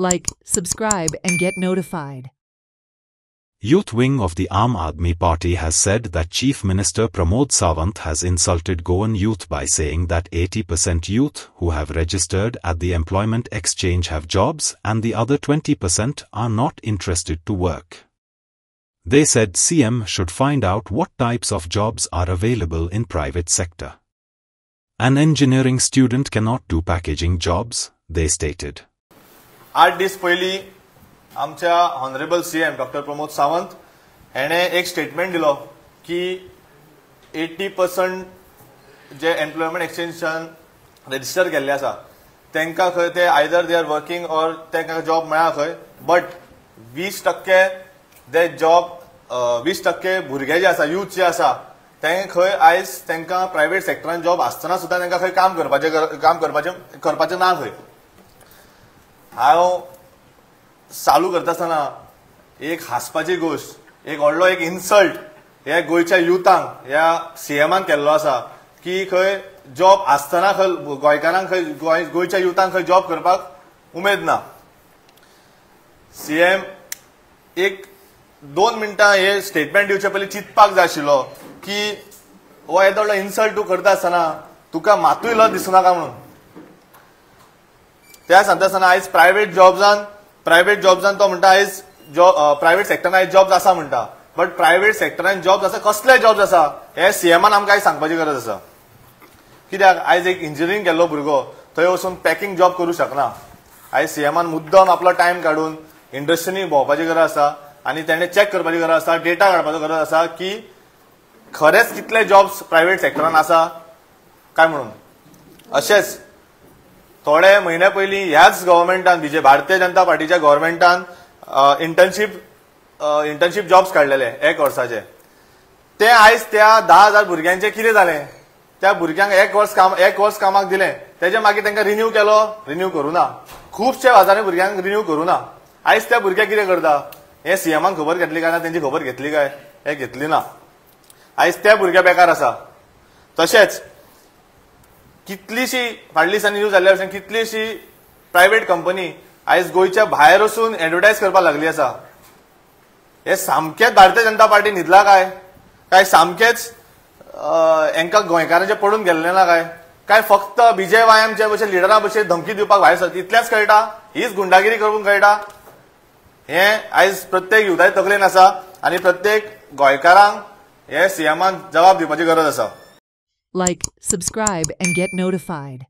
Like, subscribe and get notified. Youth wing of the Aam Aadmi Party has said that Chief Minister Pramod Sawant has insulted Goan youth by saying that 80% youth who have registered at the employment exchange have jobs and the other 20% are not interested to work. They said CM should find out what types of jobs are available in private sector. An engineering student cannot do packaging jobs, they stated. 8 दीस पयलीं आमच्या honourable CM doctor Pramod Sawant हेणे एक statement दिलो की 80% जे employment एक्सचेंजान register केल्ले आसा तांकां खंय ते either they are working or तांकां जॉब मेळ्ळा खंय बट 20% जे जॉब 20% भुरगे जे आसा यूथ जे आसा ते खंय आयज तांकां प्रायवेट सेक्टरान जॉब आसतना सुद्दां तांकां खंय काम करपाचें ना खंय. हांव चालू करता आसतना एक हांसपाची गोष्ट एक व्हडलो एक इन्सल्ट ह्या गोंयच्या युथांक ह्या सीएमान केल्लो आसा की खंय जॉब आसतना खंय गोंयकारांक खंय गोंयच्या युथांक खंय जॉब करपाक उमेद ना. सीएम एक 2 मिनटां हे स्टेटमेंट दिवचे पयलीं चिंतपाक जाय आशिल्लो की हो येदो व्हडलो इन्सल्ट तूं करता आसतना तुका मातूय लज दिसनाका म्हणून. त्या सांगता आसतना आयज प्रायवेट जॉब्सान तो म्हणटा आयज प्रायवेट सेक्टरान आयज जॉब्स आसा म्हणटा बट प्रायवेट सेक्टरान जॉब्स आसा कसले जॉब्स आसा हे सीएमान आमकां आयज सांगपाची गरज आसा. कित्याक आयज एक इंजिनियरींग केल्लो भुरगो थंय वचून पॅकिंग जॉब करूं शकना. आयज सीएमान मुद्दम आपलो टायम काडून इंडस्ट्रीनी भोंवपाची गरज आसा आनी तेणे चॅक करपाची गरज आसा डेटा काडपाचो गरज आसा की खरेंच कितले जॉब्स प्रायवेट सेक्टरान आसा काय म्हणून. अशेंच थोडे महिने पयलीं ह्याच गव्हर्मेंटान भारतीय जनता पार्टीच्या गव्हर्मेंटान इंटर्नशीप जॉब्स काडलेले 1 वर्साचे. ते आयज त्या 10,000 भुरग्यांचे कितें जालें त्या भुरग्यांक 1 वर्स कामाक दिलें तेजे मागीर तांकां रिन्यू करूं ना. खुबशे हजारांनी भुरग्यांक रिन्यू करूं ना. आयज त्या भुरग्याक कितें करता हे सीएमान खबर घेतली काय ना तेंची खबर घेतली काय हे घेतली ना. आयज त्या भुरग्या बेकार आसा. तशेंच कितलीशी फाटल्या दिसांनी न्यूज जाल्ल्या भशेन कितलीशी प्रायवेट कंपनी आयज गोंयच्या भायर वचून एडवर्टायज करपाक लागली आसा. हे सामकेच भारतीय जनता पार्टी न्हिदला काय सामकेच हांकां गोंयकारांचे पडून गेल्ले ना काय फक्त बीजेवायएमचे भशेन लिडरा भशेन धमकी दिवपाक भायर सरता इतलेंच कळटा हीच गुंडागिरी करून कळटा. हे आयज प्रत्येक युथाचे तकलेन आसा आनी प्रत्येक गोंयकारांक हे सीएमान जबाब दिवपाची गरज आसा. Like, subscribe and get notified.